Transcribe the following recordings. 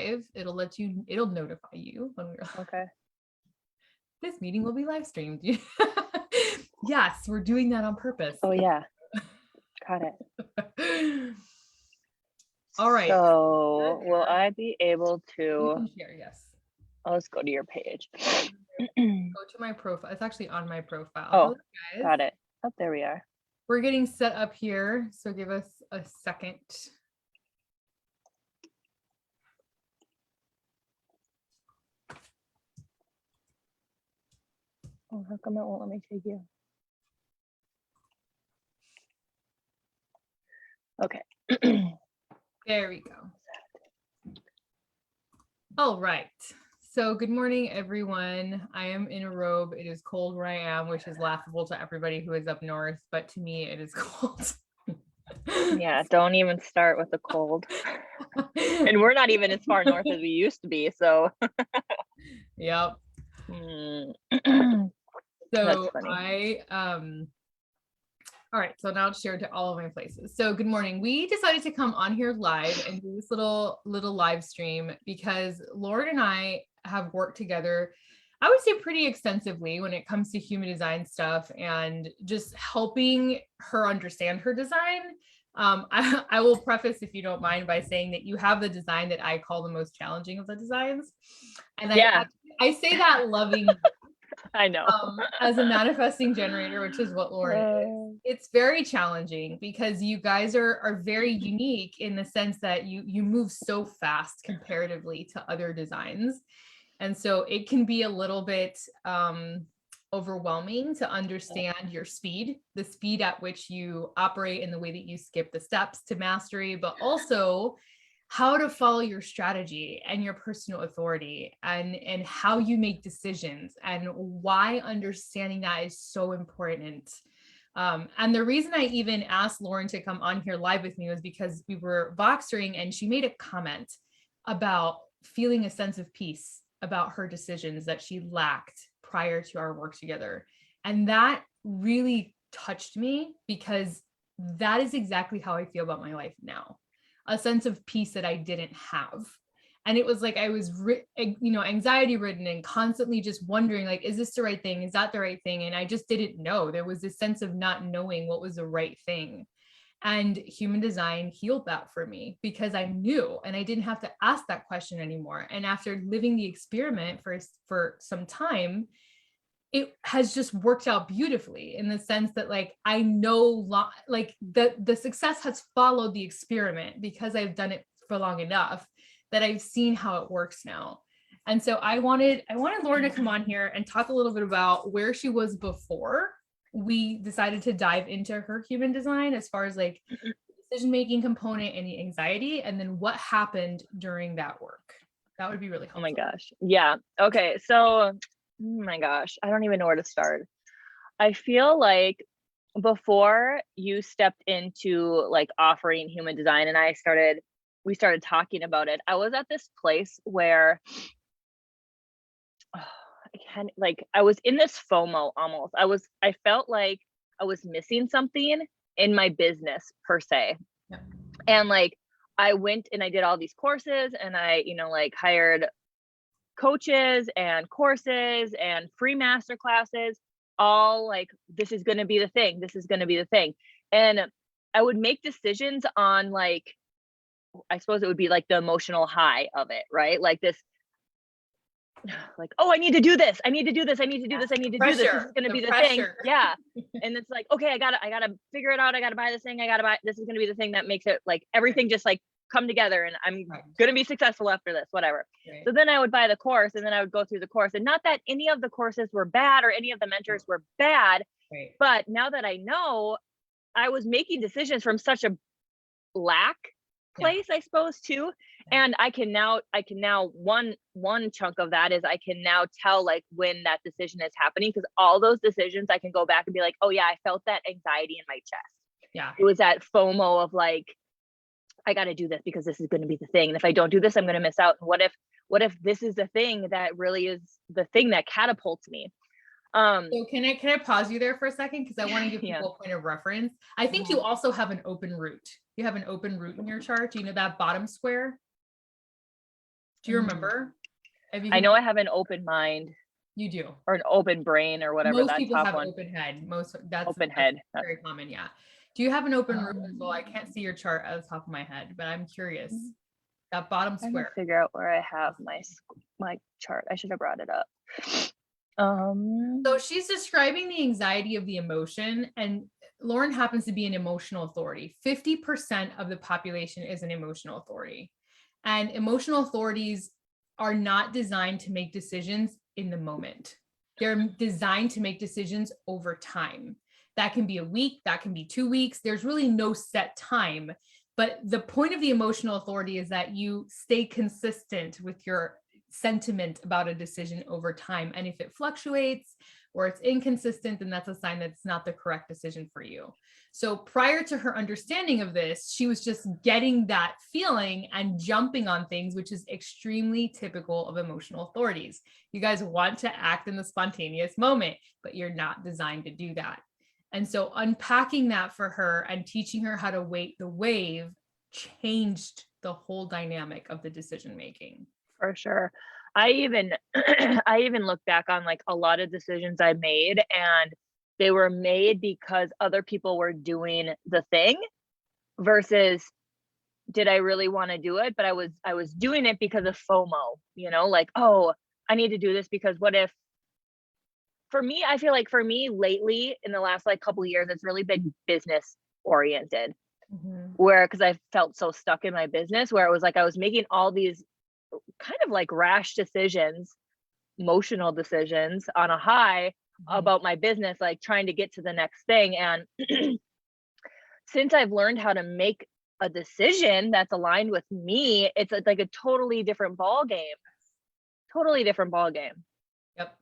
live, it'll notify you when we're live. Okay. This meeting will be live streamed. Yes, we're doing that on purpose. Oh yeah. Got it. All right. So will I be able You to, can share, yes. let's go to your page. Go to my profile. It's actually on my profile. Oh, Hello, guys. got it. Oh, there we are. We're getting set up here, so give us a second. Oh, how come it won't let me take you? Okay. There we go. All right. So good morning, everyone. I am in a robe. It is cold where I am, which is laughable to everybody who is up north, but to me, it is cold. Yeah, don't even start with the cold. And we're not even as far north as we used to be, so. Yep. That's So funny. all right, so now it's shared to all of my places. So good morning. We decided to come on here live and do this little live stream because Lauren and I have worked together, I would say pretty extensively when it comes to human design stuff and just helping her understand her design. I will preface, if you don't mind, by saying that you have the design that I call the most challenging of the designs. And Yeah. I say that lovingly. I know. As a manifesting generator, which is what Lauren is, it's very challenging because you guys are very unique in the sense that you move so fast comparatively to other designs. And so it can be a little bit overwhelming to understand your speed, the speed at which you operate and the way that you skip the steps to mastery, but also how to follow your strategy and your personal authority and how you make decisions and why understanding that is so important. And the reason I even asked Lauren to come on here live with me was because we were Voxering and she made a comment about feeling a sense of peace about her decisions that she lacked prior to our work together. And that really touched me because that is exactly how I feel about my life now. A sense of peace that I didn't have. And it was like, I was, anxiety ridden and constantly just wondering, like, is this the right thing? Is that the right thing? And I just didn't know. There was this sense of not knowing what was the right thing. And human design healed that for me because I knew and I didn't have to ask that question anymore. And after living the experiment for some time, it has just worked out beautifully in the sense that like I know like the success has followed the experiment because I've done it for long enough that I've seen how it works now. And so I wanted Lauren to come on here and talk a little bit about where she was before we decided to dive into her human design as far as like decision-making component and the anxiety, and then what happened during that work. That would be really helpful. Oh my gosh. Yeah. Okay. So oh my gosh, I don't even know where to start. I feel like before you stepped into like offering human design and we started talking about it, I was at this place where I was in this FOMO almost. I felt like I was missing something in my business per se. Yeah. And like I went and I did all these courses and I, like hired coaches and courses and free master classes, all like, this is going to be the thing. This is going to be the thing. And I would make decisions on like, I suppose it would be like the emotional high of it, right? Like this, like, oh, I need to do this. I need to do this. I need to do this. I need to do this. This is going to be the thing. Yeah. And it's like, okay, I gotta figure it out. I gotta buy this thing. This is going to be the thing that makes it like everything just like come together and I'm going to be successful after this, whatever. Right. So then I would buy the course and then I would go through the course, and not that any of the courses were bad or any of the mentors were bad, right. But now that I know, I was making decisions from such a lack place, I suppose too. And I can now one chunk of that is I can now tell like when that decision is happening, because all those decisions I can go back and be like, oh yeah, I felt that anxiety in my chest. Yeah. It was that FOMO of like, I got to do this because this is going to be the thing. And if I don't do this, I'm going to miss out. And what if this is the thing that really is the thing that catapults me? So can I pause you there for a second? Because I want to give people a point of reference. I think you also have an open root. You have an open root in your chart. Do you know that bottom square? Do you remember? I know I have an open mind. You do. Or an open brain or whatever. Most people have one. open head. That's open head. Very common. Yeah. Do you have an open root as well? I can't see your chart at the top of my head, but I'm curious. That bottom I'm square. trying to figure out where I have my chart. I should have brought it up. So she's describing the anxiety of the emotion, and Lauren happens to be an emotional authority. 50% of the population is an emotional authority, and emotional authorities are not designed to make decisions in the moment. They're designed to make decisions over time. That can be a week, that can be 2 weeks. There's really no set time. But the point of the emotional authority is that you stay consistent with your sentiment about a decision over time. And if it fluctuates or it's inconsistent, then that's a sign that it's not the correct decision for you. So prior to her understanding of this, she was just getting that feeling and jumping on things, which is extremely typical of emotional authorities. You guys want to act in the spontaneous moment, but you're not designed to do that. And so unpacking that for her and teaching her how to wait the wave changed the whole dynamic of the decision making. For sure. I even I even look back on like a lot of decisions I made, and they were made because other people were doing the thing versus did I really want to do it? But I was doing it because of FOMO, like, oh, I need to do this because what if, for me, I feel like for me lately in the last like couple of years, it's really been business oriented, where, because I felt so stuck in my business where it was like I was making all these kind of like rash decisions, emotional decisions on a high about my business, like trying to get to the next thing. And since I've learned how to make a decision that's aligned with me, it's like a totally different ball game. Yep.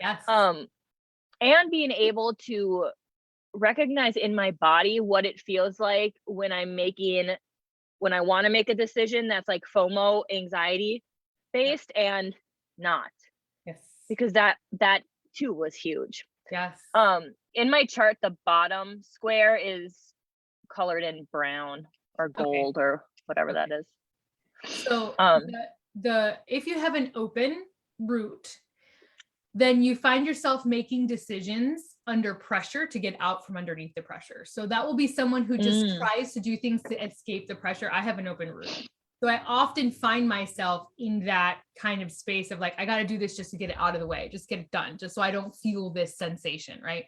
Yes. And being able to recognize in my body what it feels like when I want to make a decision that's like FOMO, anxiety based, and not. Yes. Because that too was huge. Yes. In my chart, the bottom square is colored in brown or gold or whatever that is. So if you have an open root, then you find yourself making decisions under pressure to get out from underneath the pressure. So that will be someone who just tries to do things to escape the pressure. I have an open root. So I often find myself in that kind of space of like, I got to do this just to get it out of the way, just get it done, just so I don't feel this sensation, right?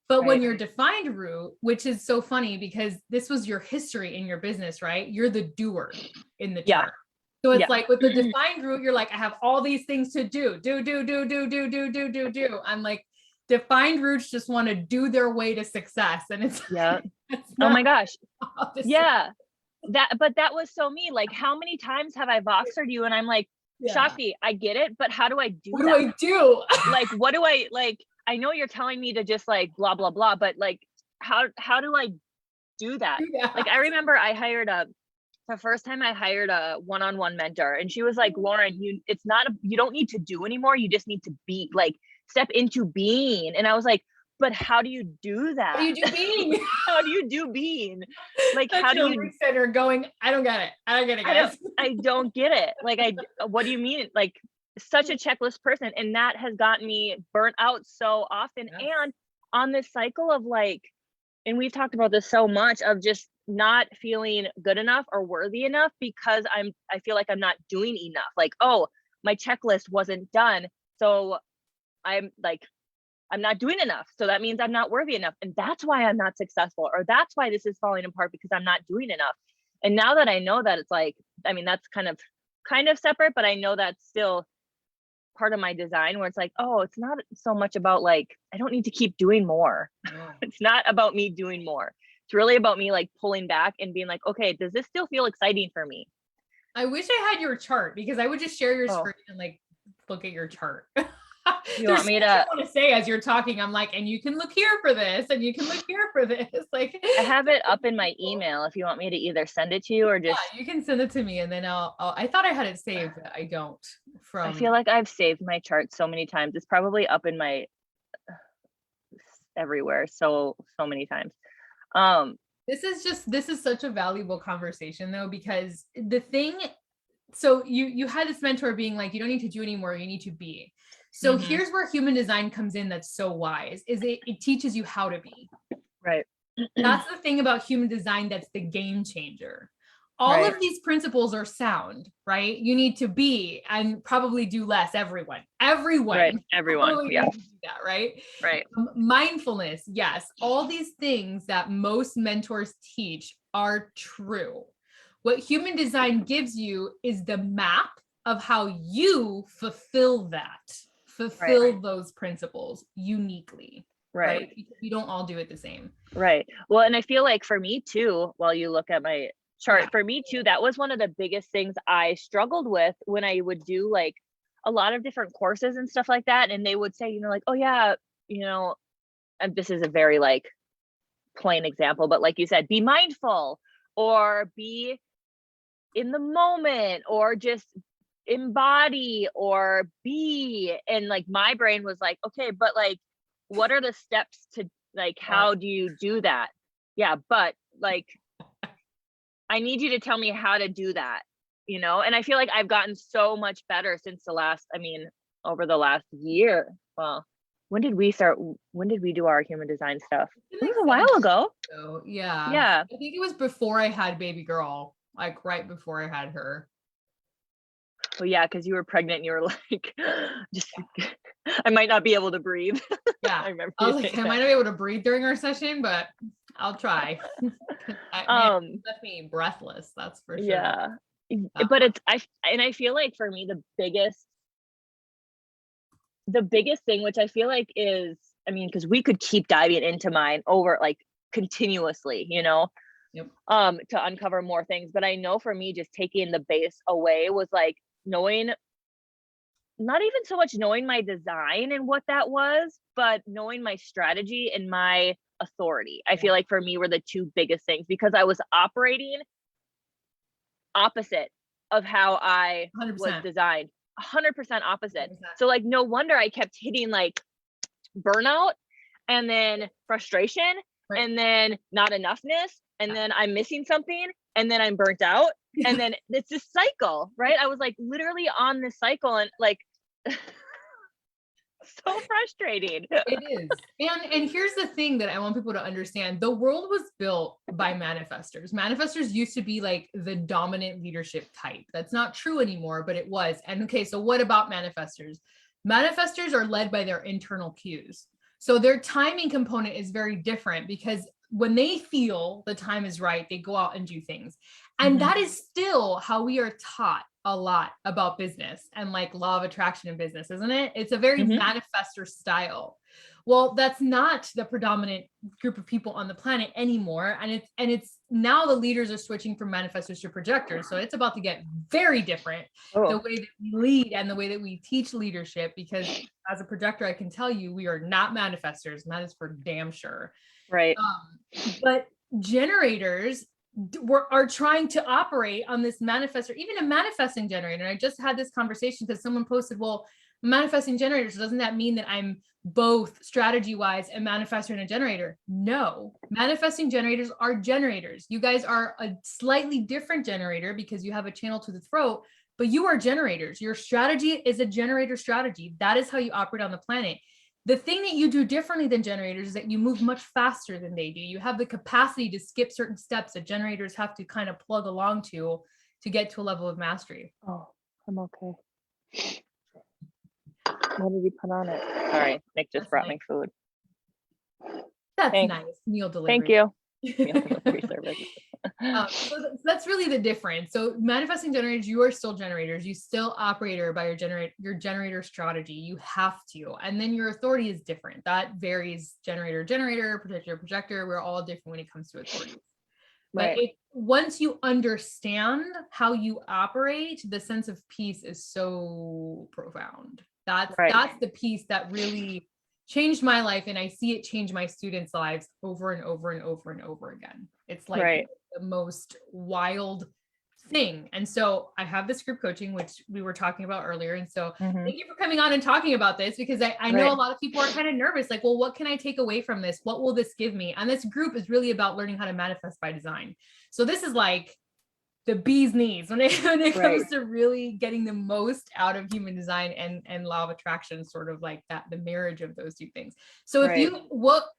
But when you're defined root, which is so funny because this was your history in your business, right? You're the doer in the chart. So it's like with the defined root, you're like, I have all these things to do. I'm like, defined roots just want to do their way to success. And it's oh my gosh. Yeah. But that was so me. Like, how many times have I Voxered you? And I'm like, Shakti, I get it, but how do I do that? What do I do? Like, what do I like? I know you're telling me to just like blah, blah, blah, but like, how do I do that? Like, I remember the first time I hired a one-on-one mentor, and she was like, Lauren, you don't need to do anymore. You just need to be, like, step into being. And I was like, but how do you do that? How do you do being? How do you do being? Like, that's how do you center going? I don't get it, guys. I don't get it. Like, what do you mean? Like, such a checklist person. And that has gotten me burnt out so often. And on this cycle of like, and we've talked about this so much, of just not feeling good enough or worthy enough because I feel like I'm not doing enough. Like, oh, my checklist wasn't done. So I'm not doing enough. So that means I'm not worthy enough. And that's why I'm not successful, or that's why this is falling apart, because I'm not doing enough. And now that I know that, it's like, I mean, that's kind of separate, but I know that's still part of my design, where it's like, oh, it's not so much about like, I don't need to keep doing more. It's not about me doing more. It's really about me like pulling back and being like, okay, does this still feel exciting for me? I wish I had your chart, because I would just share your screen and like look at your chart. You want me to say as you're talking, I'm like, and you can look here for this, and you can look here for this. Like, I have it up in my email if you want me to either send it to you or just. Yeah, you can send it to me, and then I thought I had it saved, but I don't. I feel like I've saved my chart so many times. It's probably up in my everywhere so many times. This is such a valuable conversation though, because the thing so you had this mentor being like, you don't need to do anymore, you need to be. So Mhm. here's where human design comes in. That's so wise, is it teaches you how to be. Right. That's the thing about human design. That's the game changer. All Right. of these principles are sound, right? You need to be and probably do less. Right. Everyone Everyone. totally Yeah. needs to do that, right? Right. Mindfulness, yes. All these things that most mentors teach are true. What human design gives you is the map of how you fulfill Right. those principles uniquely, Right. right? Because we don't all do it the same. Right. Well, and I feel like for me too, while you look at my Yeah. chart, for me too, that was one of the biggest things I struggled with when I would do like a lot of different courses and stuff like that. And they would say, like, oh yeah, and this is a very like plain example, but like you said, be mindful or be in the moment or just embody or be. And like my brain was like, okay, but like, what are the steps to like, how do you do that? Yeah, but like, I need you to tell me how to do that, and I feel like I've gotten so much better since over the last year. Well, when did we do our human design stuff? It was a while ago. So yeah. Yeah. I think it was before I had baby girl, like right before I had her. Well, yeah, because you were pregnant and you were like, just I might not be able to breathe. Yeah. I remember I you was like, saying I might that. not be able to breathe during our session, but I'll try. Man, it left me breathless, that's for sure. Yeah. But I feel like for me the biggest thing, which I feel like is, because we could keep diving into mine over like continuously, Yep. to uncover more things. But I know for me, just taking the base away was like knowing, not even so much knowing my design and what that was, but knowing my strategy and my authority. I feel like for me were the two biggest things, because I was operating opposite of how I 100%. was designed. 100% opposite. 100%. So like no wonder I kept hitting like burnout and then frustration and then not enoughness and then I'm missing something and then I'm burnt out and then it's this cycle, right? I was like literally on this cycle and like so frustrating. It is. And here's the thing that I want people to understand. The world was built by manifestors. Manifestors used to be like the dominant leadership type. That's not true anymore, but it was. And okay, so what about manifestors? Manifestors are led by their internal cues. So their timing component is very different, because when they feel the time is right, they go out and do things. And that is still how we are taught a lot about business and like law of attraction in business, isn't it? It's a very manifestor style. Well, that's not the predominant group of people on the planet anymore. And it's now the leaders are switching from manifestors to projectors. So it's about to get very different, the way that we lead and the way that we teach leadership, because as a projector, I can tell you, we are not manifestors, and that is for damn sure. Right. But generators are trying to operate on this manifestor, even a manifesting generator. And I just had this conversation because someone posted, well, manifesting generators, doesn't that mean that I'm both strategy wise and manifestor and a generator? No, manifesting generators are generators. You guys are a slightly different generator because you have a channel to the throat, but you are generators. Your strategy is a generator strategy. That is how you operate on the planet. The thing that you do differently than generators is that you move much faster than they do. You have the capacity to skip certain steps that generators have to kind of plug along to get to a level of mastery. Oh, I'm okay. What did you put on it? Sorry, Nick just brought me food. That's Thanks. Nice. Meal delivery. Thank you. Meal delivery service. So that's really the difference. So manifesting generators, you are still generators. You still operate by your generator strategy. You have to. And then your authority is different. That varies generator, projector. We're all different when it comes to authority. But once you understand how you operate, the sense of peace is so profound. That's the piece that really changed my life. And I see it change my students' lives over and over and over and over again. It's like the most wild thing. And so I have this group coaching, which we were talking about earlier. And so thank you for coming on and talking about this, because I know a lot of people are kind of nervous, like, well, what can I take away from this? What will this give me? And this group is really about learning how to manifest by design. So this is like the bee's knees when it Right. comes to really getting the most out of human design and law of attraction, sort of like that, the marriage of those two things. So Right.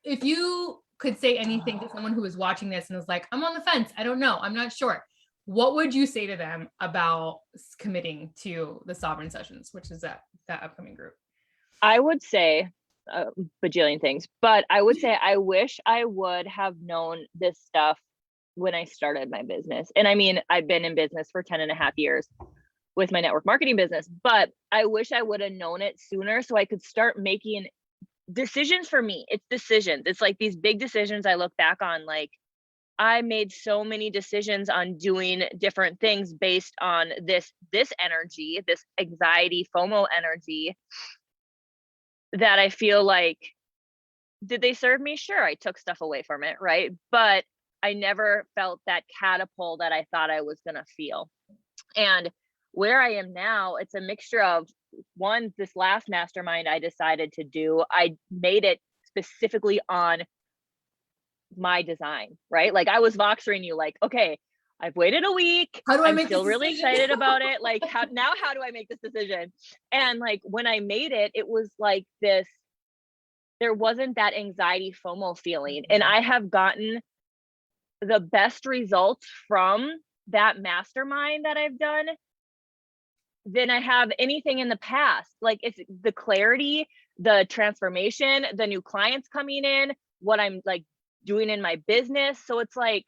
if you could say anything to someone who is watching this and is like, I'm on the fence, I don't know, I'm not sure, what would you say to them about committing to the Sovereign Sessions, which is that upcoming group? I would say a bajillion things, but I would say I wish I would have known this stuff when I started my business. And I mean, I've been in business for 10 and a half years with my network marketing business, but I wish I would have known it sooner so I could start making decisions. For me, it's decisions. It's like these big decisions I look back on, like I made so many decisions on doing different things based on this energy, this anxiety, FOMO energy, that I feel like, did they serve me? Sure, I took stuff away from it, right? But I never felt that catapult that I thought I was going to feel. And where I am now, it's a mixture of one, this last mastermind I decided to do, I made it specifically on my design, right? Like I was voxering you like, okay, I've waited a week. How do I I'm make still this really decision? excited about it. Like how do I make this decision? And like when I made it, it was like this, there wasn't that anxiety FOMO feeling. And I have gotten the best results from that mastermind that I've done than I have anything in the past. Like it's the clarity, the transformation, the new clients coming in, what I'm like doing in my business. So it's like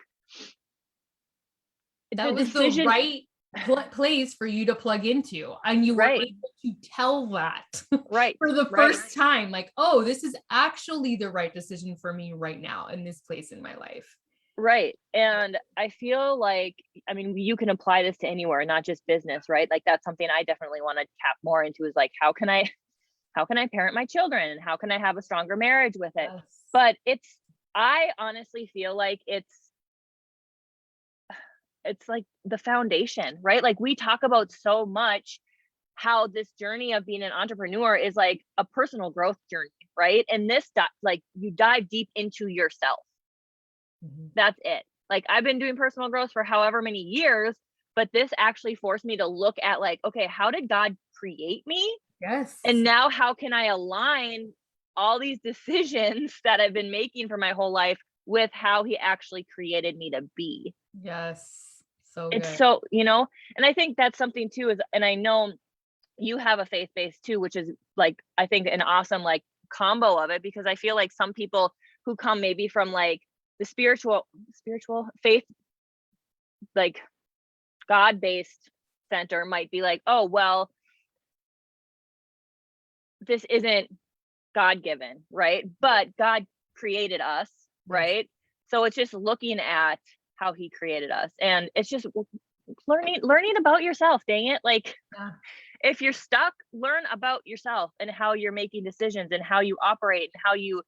that the was decision, the right place for you to plug into, and you were right, able to tell that right, for the right, first time, like, oh, this is actually the right decision for me right now in this place in my life. right. And I feel like, I mean, you can apply this to anywhere, not just business, right? Like that's something I definitely want to tap more into, is like, how can I parent my children and how can I have a stronger marriage with it? Yes. But I honestly feel like it's like the foundation, right? Like we talk about so much how this journey of being an entrepreneur is like a personal growth journey, right? And this like you dive deep into yourself. Mm-hmm. That's it. Like I've been doing personal growth for however many years, but this actually forced me to look at like, okay, how did God create me? Yes. And now how can I align all these decisions that I've been making for my whole life with how he actually created me to be? Yes. So It's good. so, and I think that's something too, is, and I know you have a faith base too, which is like, I think an awesome like combo of it, because I feel like some people who come maybe from like the spiritual faith, like God-based center might be like, oh, well, this isn't God-given, right? But God created us, Yes. right? So it's just looking at how he created us. And it's just learning about yourself, dang it. Like Yeah. if you're stuck, learn about yourself and how you're making decisions and how you operate and how you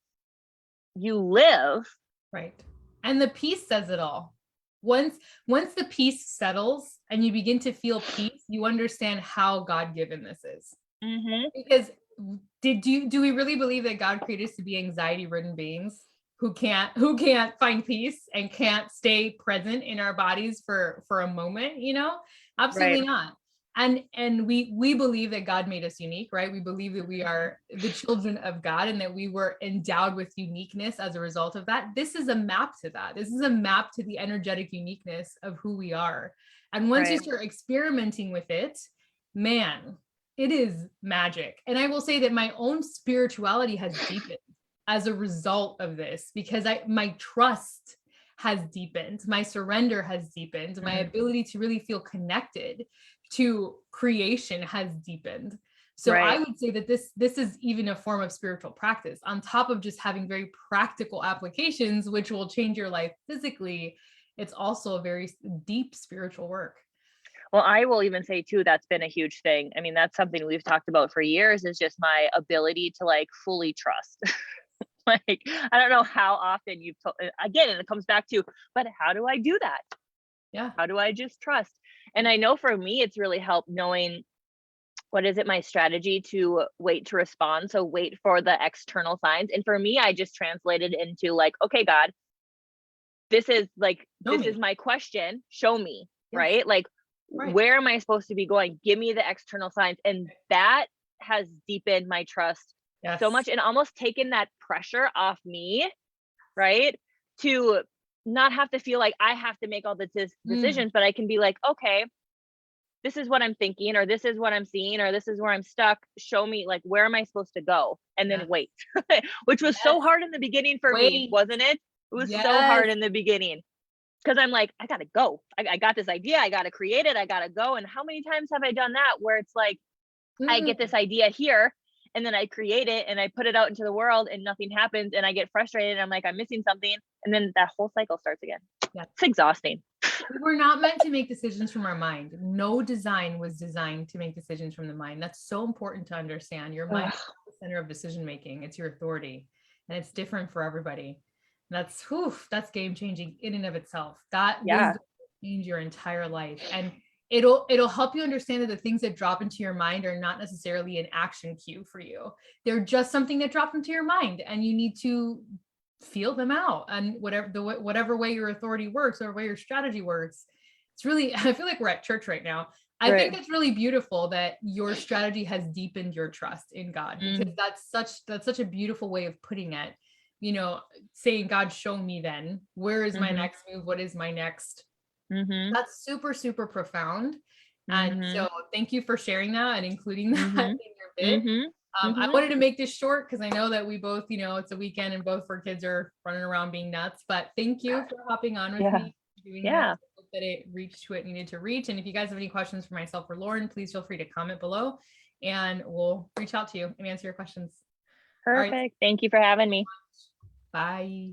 live. Right. And the peace says it all. Once the peace settles and you begin to feel peace, you understand how God-given this is. Mm-hmm. Because do we really believe that God created us to be anxiety-ridden beings who can't find peace and can't stay present in our bodies for a moment? Absolutely Right. not. And we believe that God made us unique, right? We believe that we are the children of God and that we were endowed with uniqueness as a result of that. This is a map to that. This is a map to the energetic uniqueness of who we are. And once you start experimenting with it, man, it is magic. And I will say that my own spirituality has deepened as a result of this, because my trust has deepened, my surrender has deepened, my ability to really feel connected to creation has deepened. So I would say that this is even a form of spiritual practice on top of just having very practical applications, which will change your life physically. It's also a very deep spiritual work. Well, I will even say too, that's been a huge thing. I mean, that's something we've talked about for years, is just my ability to like fully trust. Like, I don't know how often you've told, again, and it comes back to, but how do I do that? Yeah. How do I just trust? And I know for me, it's really helped knowing, what is it, my strategy to wait to respond. So wait for the external signs. And for me, I just translated into like, okay, God, this is my question. Show me. Yes. right? Like, Right. where am I supposed to be going? Give me the external signs. And that has deepened my trust so Yes. much and almost taken that pressure off me, right? To not have to feel like I have to make all the Mm, decisions, but I can be like, okay, this is what I'm thinking, or this is what I'm seeing, or this is where I'm stuck. Show me, like, where am I supposed to go? And then yes. wait, which was so Yes. hard in the beginning for me, Wait. wasn't it? It was so Yes. hard in the beginning because I'm like, I gotta go. I got this idea. I gotta create it. I gotta go. And how many times have I done that where it's like, I get Mm, this idea here and then I create it and I put it out into the world and nothing happens and I get frustrated and I'm like, I'm missing something. And then that whole cycle starts again. yes. It's exhausting. We were not meant to make decisions from our mind. No design was designed to make decisions from the mind. That's so important to understand. Your mind Ugh, is the center of decision making. It's your authority, and it's different for everybody. That's whew, that's game changing in and of itself. That yeah. wisdom will change your entire life, and it'll help you understand that the things that drop into your mind are not necessarily an action cue for you. They're just something that dropped into your mind, and you need to feel them out, and whatever way your authority works or way your strategy works. It's really, I feel like we're at church right now. I Right. think it's really beautiful that your strategy has deepened your trust in God, because Mm, that's such a beautiful way of putting it. Saying, God, show me then, where is my mm-hmm. next move? What is my next? Mm-hmm. That's super, super profound. And Mm-hmm. so thank you for sharing that and including that Mm-hmm. in your bid. Mm-hmm. I Mm-hmm. wanted to make this short because I know that we both, it's a weekend and both of our kids are running around being nuts. But thank you for hopping on with Yeah. me, doing this. Yeah. I hope that it reached who it needed to reach. And if you guys have any questions for myself or Lauren, please feel free to comment below and we'll reach out to you and answer your questions. All right. Perfect. Thank you for having me. Bye.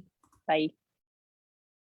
Bye.